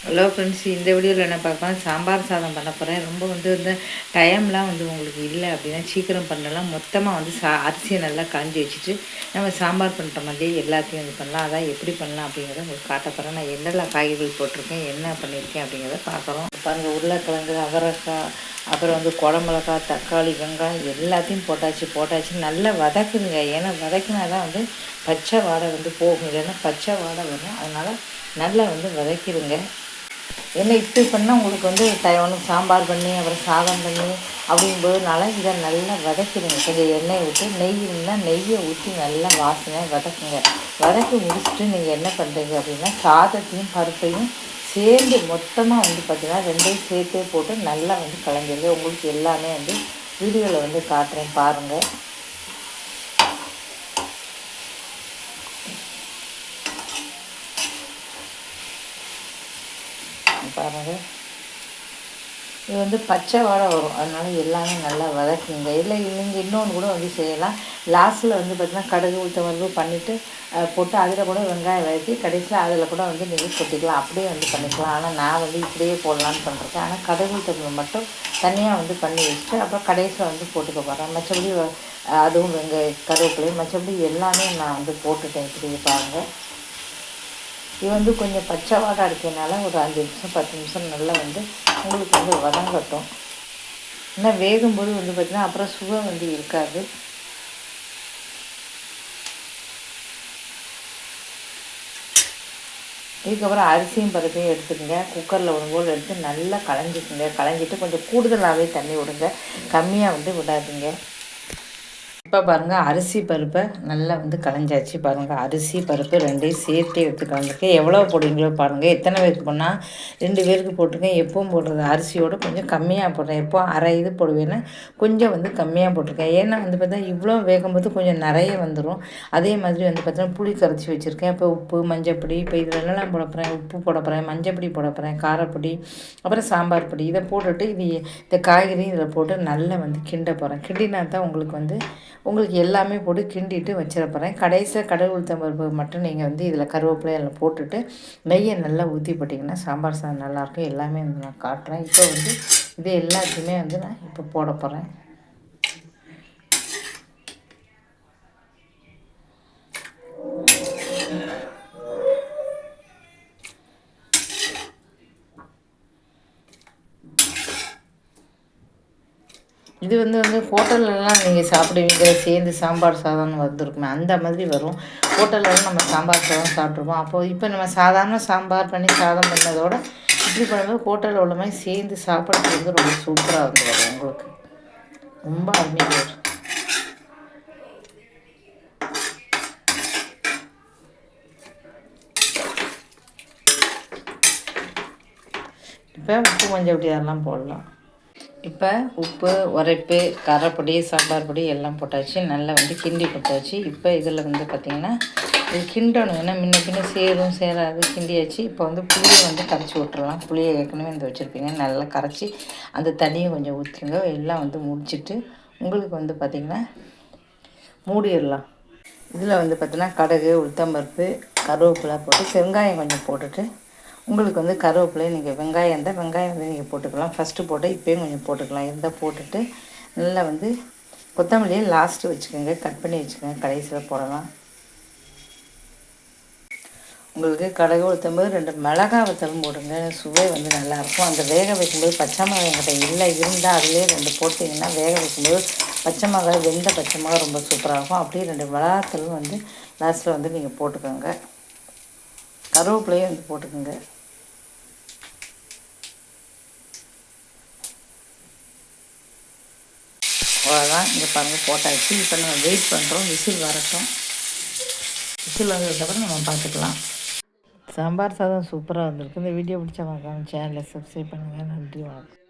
Hello friends, இந்த வீடியோவில் என்ன பார்க்கலாம், சாம்பார் சாதம் பண்ண போகிறேன். ரொம்ப இந்த டைம்லாம் உங்களுக்கு இல்லை அப்படின்னா சீக்கிரம் பண்ணலாம். மொத்தமாக அரிசியை நல்லா களைஞ்சி வச்சுட்டு நம்ம சாம்பார் பண்ணுற மாதிரி எல்லாத்தையும் பண்ணலாம். அதான் எப்படி பண்ணலாம் அப்படிங்கிறத உங்களுக்கு காட்ட போகிறேன். நான் என்னெல்லாம் காய்கறிகள் போட்டிருக்கேன், என்ன பண்ணியிருக்கேன் அப்படிங்கிறத பார்க்குறோம். பாருங்கள், உருளைக்கிழங்கு, அவரைக்காய், அப்புறம் குடமிளகாய், தக்காளி, வெங்காயம் எல்லாத்தையும் போட்டாச்சு நல்லா வதக்குங்க. ஏன்னா வதக்கினா தான் பச்சை வாடை போகும். இல்லைன்னா பச்சை வாடை வரும். அதனால் நல்லா வதக்கிடுங்க. என்ன இப்படி பண்ணால் உங்களுக்கு ஒன்று சாம்பார் பண்ணி அப்புறம் சாதம் பண்ணி அப்படிங்கும்போதுனால இதை நல்லா வதக்கிடுங்க. கொஞ்சம் எண்ணெய் விட்டு நெய் இருந்தால் நெய்யை ஊற்றி நல்லா வாசனையாக வதக்குங்க. வதக்கி முடிச்சுட்டு நீங்கள் என்ன பண்ணுறீங்க அப்படின்னா சாதத்தையும் பருப்பையும் சேர்ந்து மொத்தமாக பார்த்திங்கன்னா ரெண்டையும் சேர்த்தே போட்டு நல்லா கலந்துருங்க. உங்களுக்கு எல்லாமே வீடியோவில் காட்டுறேன் பாருங்கள். பாருங்கள், இது பச்சை வாடை வரும். அதனால் எல்லாமே நல்லா வதக்குங்க. இல்லை நீங்கள் இன்னொன்று கூட செய்யலாம். லாஸ்ட்டில் பார்த்திங்கன்னா கடுகு உளுத்தம் பருப்பு பண்ணிவிட்டு போட்டு அதில் கூட வெங்காயம் வதக்கி கடைசியில் அதில் கூட நீங்கள் கொட்டிக்கலாம். அப்படியே பண்ணிக்கலாம். ஆனால் நான் இப்படியே போடலான்னு பண்ணுறேன். ஆனால் கடுகு உளுத்தம் பருப்பு மட்டும் தனியாக பண்ணி வச்சுட்டு அப்புறம் கடைசியில் போட்டுக்க போகிறேன். மற்றபடி அதுவும் கருவேப்பிலையும் மற்றபடி எல்லாமே நான் போட்டுட்டேன். இப்படி பாருங்கள். இது கொஞ்சம் பச்சை வாடை அடிக்கிறதுனால ஒரு 5 நிமிஷம் 10 நிமிஷம் நல்லா உங்களுக்கு வதங்கட்டும். இன்னும் வேகும்போது பார்த்திங்கன்னா அப்புறம் சுகம் இருக்காது. இதுக்கப்புறம் அரிசியும் பருப்பையும் எடுத்துக்கங்க. குக்கரில் போல் எடுத்து நல்லா களைஞ்சிக்குங்க. களைஞ்சிட்டு கொஞ்சம் கூடுதலாகவே தண்ணி விடுங்க. கம்மியாக விடாதீங்க. இப்போ பாருங்கள், அரிசி பருப்பை நல்லா களைஞ்சாச்சு. பாருங்கள், அரிசி பருப்பு ரெண்டையும் சேர்த்து எடுத்து கலந்துருக்கேன். எவ்வளோ போடுவீங்களோ பாருங்கள். எத்தனை பேருக்கு போனால் 2 பேருக்கு போட்டிருக்கேன். எப்பவும் போடுறது அரிசியோடு கொஞ்சம் கம்மியாக போடுறேன். எப்போ அரை இது போடுவேன்னா கொஞ்சம் கம்மியாக போட்டிருக்கேன். ஏன்னா பார்த்தா இவ்வளோ வேகும்போது கொஞ்சம் நிறைய வந்துடும். அதே மாதிரி பார்த்தீங்கன்னா புளி கரைச்சி வச்சுருக்கேன். இப்போ உப்பு, மஞ்சப்பொடி, இப்போ இதில் என்னெல்லாம் போட போகிறேன், உப்பு போட போகிறேன், மஞ்சப்பொடி போட போகிறேன், காரப்பொடி, அப்புறம் சாம்பார் பொடி. இதை போட்டுட்டு இந்த காய்கறி இதில் போட்டு நல்லா கிண்ட போகிறேன். கிண்டினா தான் உங்களுக்கு எல்லாமே போட்டு கிண்டிட்டு வச்சிட போகிறேன். கடைசியில் கடுகு உளுத்தம் பருப்பு மட்டும் நீங்கள் இதில் கருவேப்பிலை எல்லாம் போட்டுட்டு நெய்யை நல்லா ஊற்றி போட்டிங்கன்னா சாம்பார் சாதம் நல்லாயிருக்கும். எல்லாமே நான் காட்டுறேன். இப்போ இது எல்லாத்தையுமே நான் இப்போ போட போகிறேன். இது ஹோட்டல்லலாம் நீங்கள் சாப்பிடுவீங்க, சேர்ந்து சாம்பார் சாதம்னு வந்திருக்குமே அந்த மாதிரி வரும். ஹோட்டல்லலாம் நம்ம சாம்பார் சாதம் சாப்பிட்ருப்போம். அப்போது இப்போ நம்ம சாதாரண சாம்பார் பண்ணி சாதம் பண்ணதோட இப்படி பண்ணும்போது ஹோட்டலில் உள்ள மாதிரி சேர்ந்து சாப்பிட்றது ரொம்ப சூப்பராக வரும். உங்களுக்கு ரொம்ப அருமையாக வரும். இப்போ உப்பு மஞ்சள் அப்படி அதெல்லாம் போடலாம். இப்போ உப்பு, உரைப்பு, காரப்பொடி, சாம்பார் பொடி எல்லாம் போட்டாச்சு. நல்லா கிண்டி போட்டாச்சு. இப்போ இதில் பார்த்திங்கன்னா இது கிண்டணும். ஏன்னா முன்ன பின்ன சேரும் சேராது கிண்டியாச்சு. இப்போ புளியை கரைச்சி விட்டுறலாம். புளியை ஏற்கனவே வச்சுருப்பீங்க. நல்லா கரைச்சி அந்த தண்ணியை கொஞ்சம் ஊற்றுங்க. எல்லாம் முடிச்சுட்டு உங்களுக்கு பார்த்திங்கன்னா மூடிடலாம். இதில் பார்த்திங்கன்னா கடுகு, உளுத்தம்பருப்பு, கருவேப்பிலை போட்டு வெங்காயம் கொஞ்சம் போட்டுட்டு உங்களுக்கு கருவேப்பிலை நீங்கள் வெங்காயம் இருந்தால் வெங்காயம் நீங்கள் போட்டுக்கலாம். ஃபஸ்ட்டு போட்டு இப்போயும் கொஞ்சம் போட்டுக்கலாம். இருந்தால் போட்டுட்டு நல்லா கொத்தமல்லியை லாஸ்ட்டு வச்சுக்கோங்க. கட் பண்ணி வச்சுக்கோங்க. கடைசியில் போடலாம். உங்களுக்கு கடுகு உளுத்தம்போது 2 மிளகாய் வத்தலும் போடுங்க. சுவை நல்லாயிருக்கும். அந்த வேக வைக்கும்போது பச்சை மிளகாய் என்கிட்ட இல்லை இருந்தால் அதிலே 2 போட்டிங்கன்னா வேக வைக்கும்போது பச்சை மிளகாய் வெந்த பச்சை மிளகாய் ரொம்ப சூப்பராக இருக்கும். அப்படியே 2 மிளகாத்தலும் லாஸ்ட்டில் நீங்கள் போட்டுக்கோங்க. கருவேப்பிலையும் போட்டுக்கோங்க. அவ்வளோதான். இங்கே பாருங்கள் போட்டாச்சு. இப்போ நம்ம வெயிட் பண்ணுறோம். விசில் வரட்டும். விசில் வந்ததுக்கப்புறம் நம்ம பார்த்துக்கலாம். சாம்பார் சாதம் சூப்பராக வந்திருக்கு. இந்த வீடியோ பிடிச்சா மறக்காம சேனலை சப்ஸ்கிரைப் பண்ணுங்கள். நன்றி, வணக்கம்.